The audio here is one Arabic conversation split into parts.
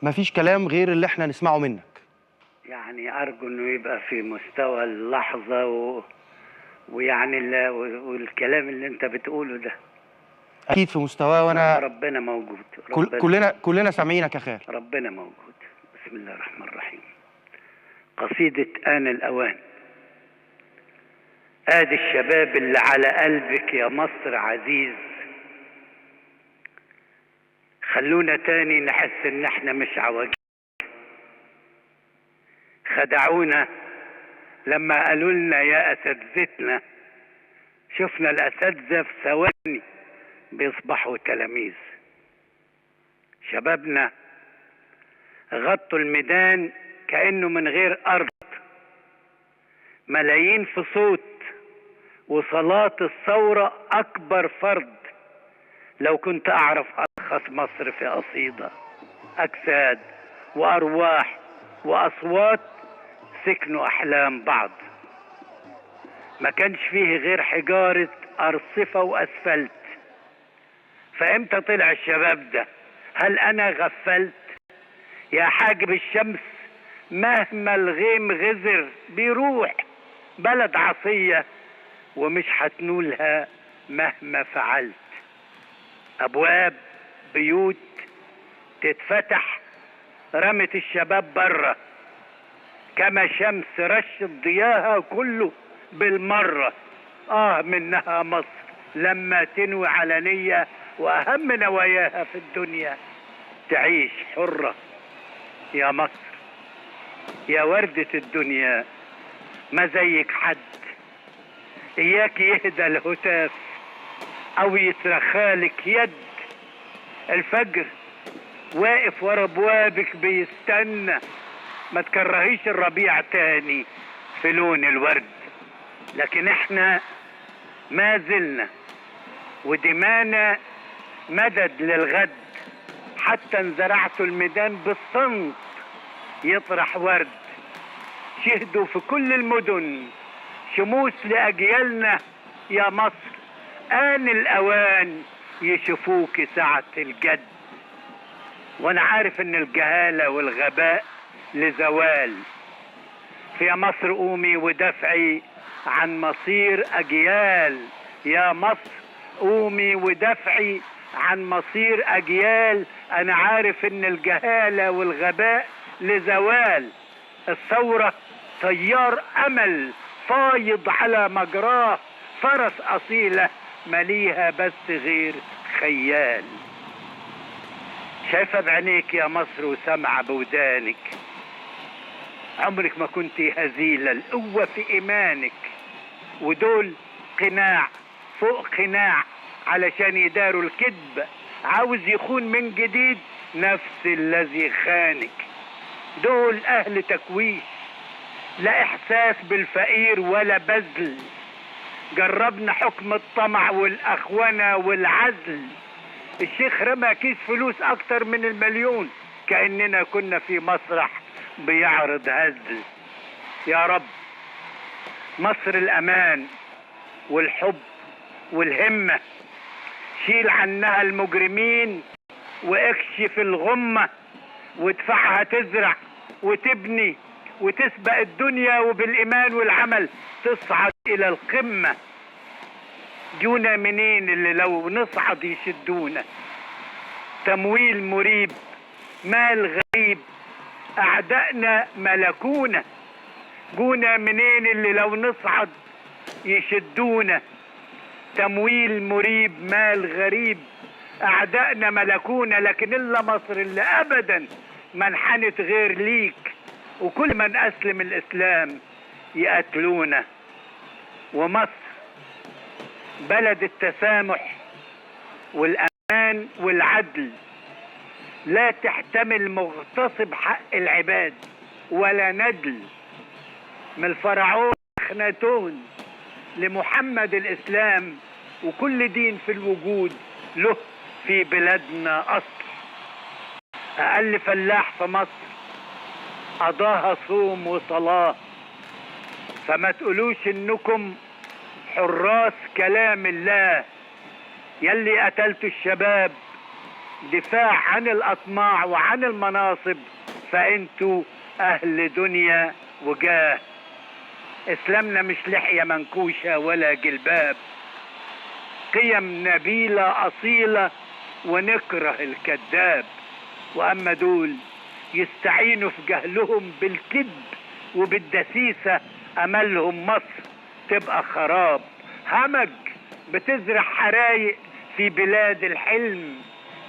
مفيش كلام غير اللي احنا نسمعه منك. يعني أرجو إنه يبقى في مستوى اللحظة ويعني والكلام اللي أنت بتقوله ده اكيد في مستواه، وانا ربنا موجود. كلنا سامعينك يا خال. ربنا موجود. بسم الله الرحمن الرحيم. قصيدة آن الأوان. آدي الشباب اللي على قلبك يا مصر عزيز، خلونا تاني نحس ان احنا مش عواجيز. خدعونا لما قالوا لنا يا اساتذتنا، شفنا الاساتذه في ثواني بيصبحوا تلاميذ. شبابنا غطوا الميدان كأنه من غير ارض، ملايين في صوت، وصلاة الثورة اكبر فرض. لو كنت اعرف الخص مصر في قصيدة، اجساد وارواح واصوات سكنوا احلام بعض. ما كانش فيه غير حجارة ارصفة واسفلت. فامتى طلع الشباب ده؟ هل انا غفلت؟ يا حاجب الشمس مهما الغيم غزر بيروح، بلد عصية ومش هتنولها مهما فعلت. ابواب بيوت تتفتح رمت الشباب بره، كما شمس رشت ضياها كله بالمرة. منها مصر لما تنوي علنية واهم نواياها في الدنيا تعيش حرة. يا مصر يا وردة الدنيا، ما زيك حد. اياك يهدى الهتاف او يترخالك يد. الفجر واقف ورا ابوابك بيستنى، ما تكرهيش الربيع تاني في لون الورد. لكن احنا ما زلنا ودمانا مدد للغد، حتى انزرعتوا الميدان بالصمت يطرح ورد. شهدوا في كل المدن شموس لأجيالنا يا مصر، آن الأوان يشوفوك ساعة الجد. وانا عارف ان الجهالة والغباء لزوال. في مصر قومي ودافعي عن مصير أجيال. يا مصر قومي ودافعي عن مصير أجيال. أنا عارف إن الجهالة والغباء لزوال. الثورة تيار أمل فايض على مجراه، فرس أصيلة مليها بس غير خيال. شايفة بعينيك يا مصر وسمع بودانك، عمرك ما كنت هزيلة. القوة في إيمانك، ودول قناع فوق قناع علشان يداروا الكذب. عاوز يخون من جديد نفس الذي خانك. دول أهل تكويش، لا إحساس بالفقير ولا بذل. جربنا حكم الطمع والأخونة والعزل. الشيخ رمى كيس فلوس أكتر من 1,000,000 كأننا كنا في مسرح بيعرض هزل. يا رب مصر الأمان والحب والهمة، شيل عنها المجرمين واكشف الغمة، وادفعها تزرع وتبني وتسبق الدنيا، وبالإيمان والعمل تصعد إلى القمة. جونا منين اللي لو نصعد يشدونا؟ تمويل مريب، مال غريب، أعدائنا ملكونا. جونا منين اللي لو نصعد يشدونا؟ تمويل مريب، مال غريب، أعدائنا ملكونا. لكن إلا مصر اللي أبدا ما انحنت غير ليك، وكل من أسلم الإسلام يقتلونا. ومصر بلد التسامح والأمان والعدل، لا تحتمل مغتصب حق العباد ولا ندل. من الفرعون أخناتون لمحمد الإسلام، وكل دين في الوجود له في بلادنا أصل. أقل فلاح في مصر قضاها صوم وصلاة، فما تقولوش إنكم حراس كلام الله. يلي قتلتوا الشباب دفاع عن الأطماع وعن المناصب، فأنتوا أهل دنيا وجاه. إسلامنا مش لحية منكوشة ولا جلباب، قيم نبيلة أصيلة ونكره الكذاب. وأما دول يستعينوا في جهلهم بالكذب وبالدسيسة، أملهم مصر تبقى خراب. همج بتزرع حرايق في بلاد الحلم،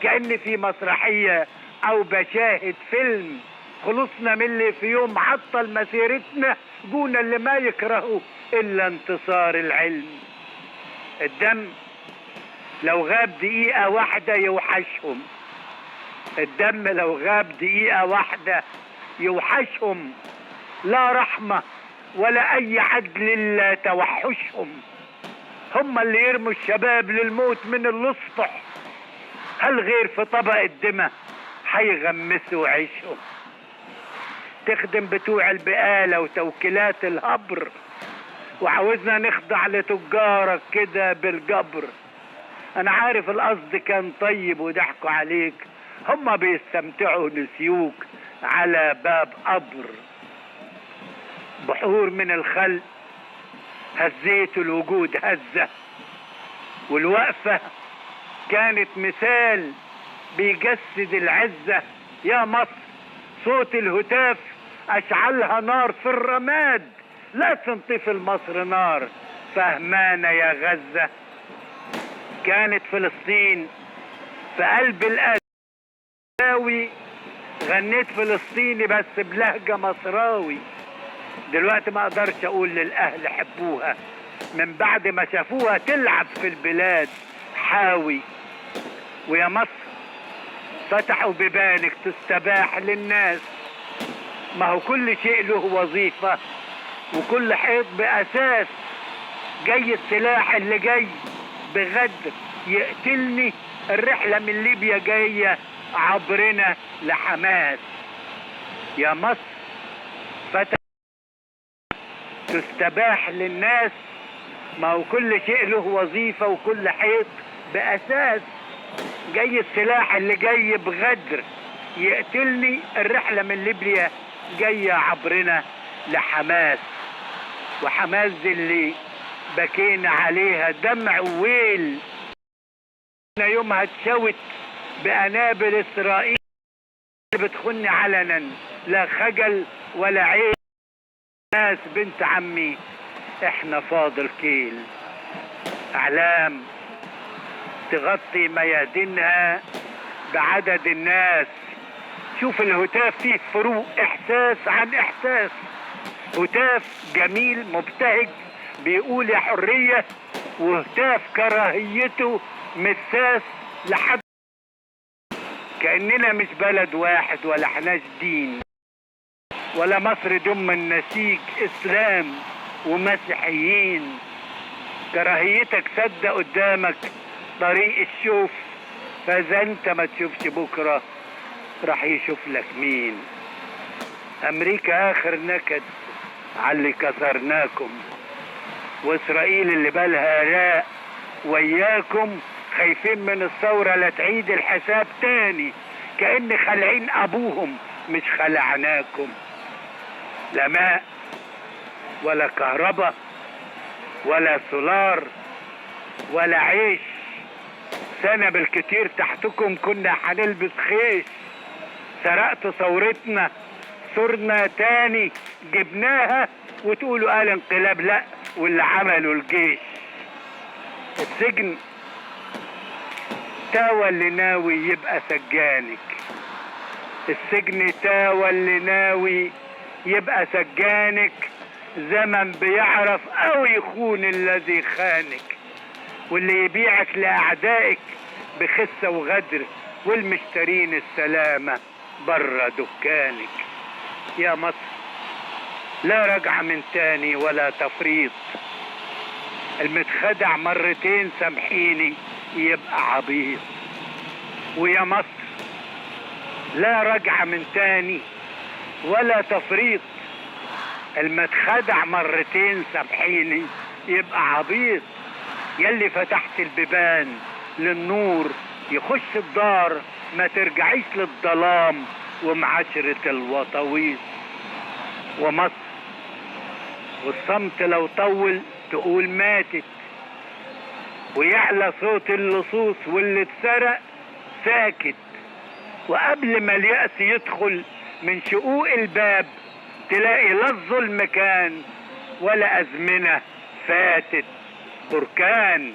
كأن في مسرحية أو بشاهد فيلم. خلصنا من اللي في يوم عطل مسيرتنا، جونا اللي ما يكرهوا إلا انتصار العلم. الدم لو غاب دقيقة واحدة يوحشهم، الدم لو غاب دقيقة واحدة يوحشهم. لا رحمة ولا أي عدل إلا توحشهم. هم اللي يرموا الشباب للموت من الاسطح، هل غير في طبق الدماء هيغمسوا عيشهم؟ تخدم بتوع البقالة وتوكيلات الهبر، وعاوزنا نخضع لتجارك كده بالجبر. انا عارف القصد كان طيب وضحكوا عليك، هم بيستمتعوا نسيوك على باب قبر. بحور من الخلق هزيت الوجود هزة، والوقفة كانت مثال بيجسد العزة. يا مصر صوت الهتاف أشعلها نار في الرماد، لا تنطفي مصر نار فهمانة يا غزة. كانت فلسطين في قلب القداوي، غنيت فلسطيني بس بلهجة مصراوي. دلوقتي ما اقدرش اقول للاهل حبوها، من بعد ما شافوها تلعب في البلاد حاوي. ويا مصر فتحوا بيبانك تستباح للناس، ما هو كل شيء له وظيفة وكل حيط بأساس. جاي السلاح اللي جاي بغدر يقتلني، الرحلة من ليبيا جاية عبرنا لحماس. يا مصر فتح تستباح للناس، ما هو كل شيء له وظيفة وكل حيط بأساس. جاي السلاح اللي جاي بغدر يقتلني، الرحلة من ليبيا جاية عبرنا لحماس. وحماس دي اللي بكينا عليها دمع وويل، يومها اتشوت بأنابل إسرائيل بتخني علنا، لا خجل ولا عيب. ناس بنت عمي احنا فاضل كيل، اعلام تغطي ميادينها بعدد الناس. شوف الهتاف فيه فروق احساس عن احساس. هتاف جميل مبتهج بيقول يا حرية، وهتاف كراهيته مساس لحد. كأننا مش بلد واحد ولا احناش دين، ولا مصر ضمن النسيج اسلام ومسيحيين. كراهيتك سد قدامك طريق الشوف، فاذا انت ما تشوفش بكره راح يشوف لك مين. امريكا اخر نكد على اللي كسرناكم، واسرائيل اللي بالها راء وياكم خايفين من الثوره لا تعيد الحساب تاني، كأن خلعين ابوهم مش خلعناكم. لا ماء ولا كهرباء ولا سولار ولا عيش، سنة بالكتير تحتكم كنا هنلبس خيش. سرقتوا ثورتنا، صرنا تاني جبناها، وتقولوا قال انقلاب، لا واللي عملوا الجيش. السجن تاوى اللي ناوي يبقى سجانك، السجن تاوى اللي ناوي يبقى سجانك. زمن بيعرف او يخون الذي خانك، واللي يبيعك لاعدائك بخسة وغدر، والمشترين السلامة برا دكانك. يا مصر لا رجعة من تاني ولا تفريط، المتخدع مرتين سامحيني يبقى عبيط. ويا مصر لا رجعة من تاني ولا تفريط، المتخدع مرتين سامحيني يبقى عبيط. يلي فتحت البيبان للنور يخش الدار ما ترجعيش للظلام ومعاشرة الوطويس ومصر. والصمت لو طول تقول ماتت، ويعلى صوت اللصوص واللي اتسرق ساكت. وقبل ما اليأس يدخل من شقوق الباب تلاقي لا الظلم كان ولا أزمنة فاتت. بركان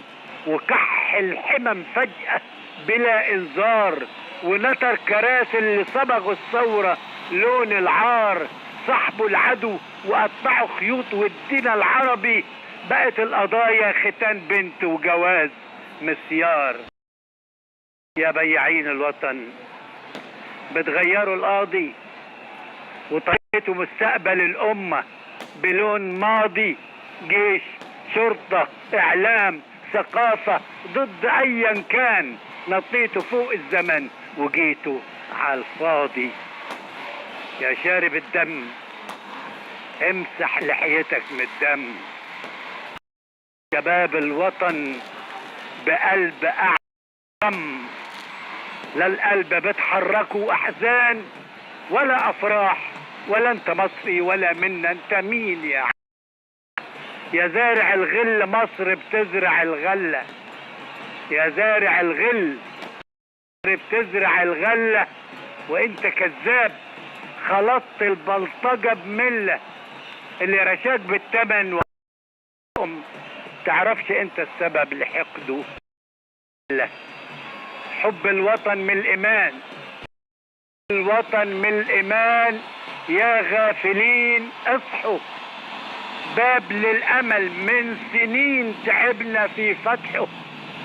وكح الحمم فجأة بلا إنذار، ونطر كراسي اللي صبغوا الثورة لون العار. صاحبوا العدو وقطعوا خيوط والدين العربي، بقت القضايا ختان بنت وجواز مسيار. يا بياعين الوطن بتغيروا القاضي وطريقته مستقبل الأمة بلون ماضي. جيش، شرطة، إعلام، ثقافة، ضد أيا كان نطيته فوق الزمن وجيته على الفاضي. يا شارب الدم امسح لحيتك من الدم. شباب الوطن بقلب أعظم، لا القلب بتحركوا أحزان ولا أفراح، ولا أنت مصري ولا منا. أنت مين يا زارع الغل؟ مصر بتزرع الغلة. يا زارع الغل بتزرع الغلة وانت كذاب. خلطت البلطجة بملة، اللي رشاك بالتمن تعرفش انت السبب لحقده. حب الوطن من الإيمان، الوطن من الإيمان. يا غافلين اصحوا، باب للأمل من سنين تعبنا في فتحه.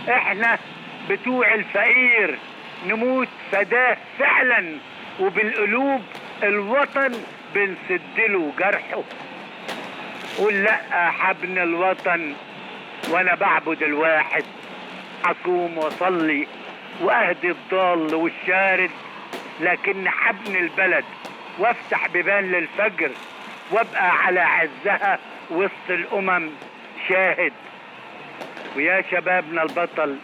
احنا بتوع الفقير نموت فداه فعلا، وبالقلوب الوطن بنسدله جرحه. قول لا حبن الوطن وانا بعبد الواحد، اصوم واصلي واهدي الضال والشارد، لكن حبن البلد وافتح بيبان للفجر، وابقى على عزها وسط الامم شاهد. ويا شبابنا البطل،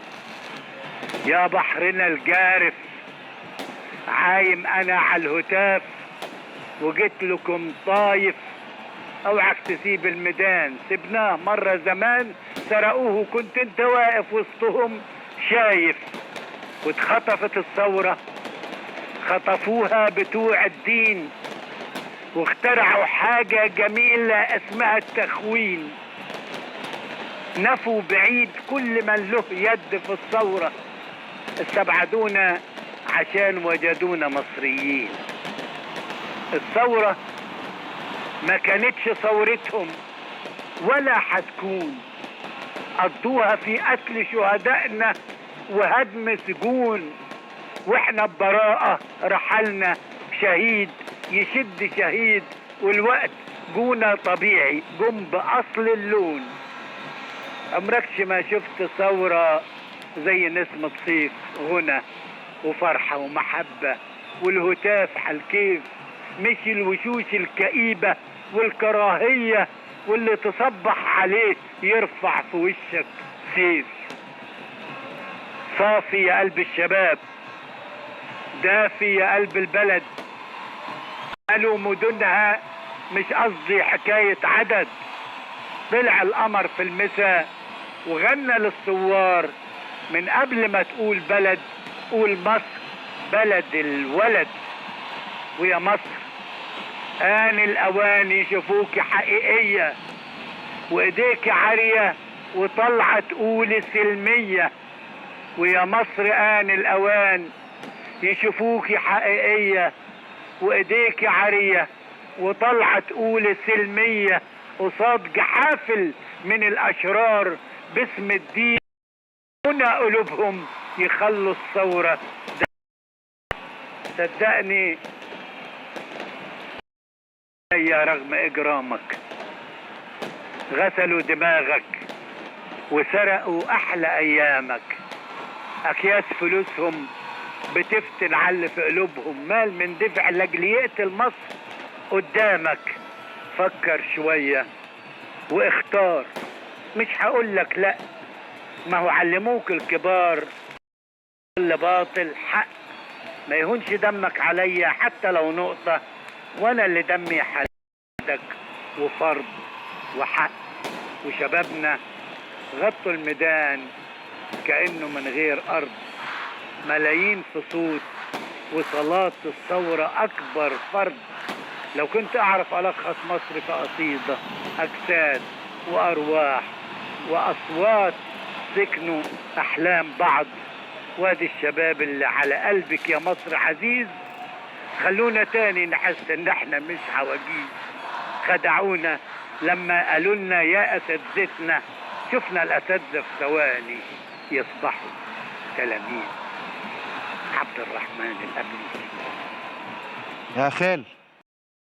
يا بحرنا الجارف، عايم انا على الهتاف وجيت لكم طايف. اوعك تسيب الميدان، سبناه مرة زمان سرقوه كنت انت واقف وسطهم شايف. واتخطفت الثورة، خطفوها بتوع الدين، واخترعوا حاجة جميلة اسمها التخوين. نفوا بعيد كل من له يد في الثورة، استبعدونا عشان وجدونا مصريين. الثورة ما كانتش ثورتهم ولا هتكون، قضوها في قتل شهدائنا وهدم سجون. واحنا ببراءة رحلنا شهيد يشد شهيد، والوقت جونا طبيعي جم بأصل اللون. عمركش ما شفت ثورة زي نسمة صيف، غنى وفرحة ومحبة والهتاف على الكيف، مش الوشوش الكئيبة والكراهية واللي تصبح عليه يرفع في وشك سيف. صافي يا قلب الشباب، دافي يا قلب البلد. قالوا مدنها، مش قصدي حكاية عدد. طلع القمر في المساء وغنى للثوار، من قبل ما تقول بلد قول مصر بلد الولد. ويا مصر آن الأوان يشوفوك حقيقية، وإيديك عارية وطلعة تقول سلمية. ويا مصر آن الأوان يشوفوك حقيقية، وإيديك عارية وطلعة تقول سلمية، قصاد جحافل من الأشرار باسم الدين. هنا قلوبهم يخلوا الثورة. صدقني يا رغم إجرامك غسلوا دماغك وسرقوا أحلى أيامك. أكياس فلوسهم بتفتن على في قلوبهم، مال من دفع لاجل يقتل مصر قدامك. فكر شوية واختار، مش هقول لك لا، ما هو علموك الكبار اللي باطل حق ما يهونش دمك عليا حتى لو نقطة، وانا اللي دمي حدك وفرض وحق. وشبابنا غطوا الميدان كأنه من غير أرض، ملايين في صوت وصلاة الثورة أكبر فرد. لو كنت أعرف ألخص مصر في قصيدة، أجساد وأرواح وأصوات سكنوا أحلام بعض. وادي الشباب اللي على قلبك يا مصر عزيز، خلونا تاني نحس إن إحنا مش عواجيز. خدعونا لما قالوا لنا يا أساتذتنا، شفنا الأساتذة في ثواني يصبحوا تلاميذ. عبد الرحمن الأبنودي. يا خال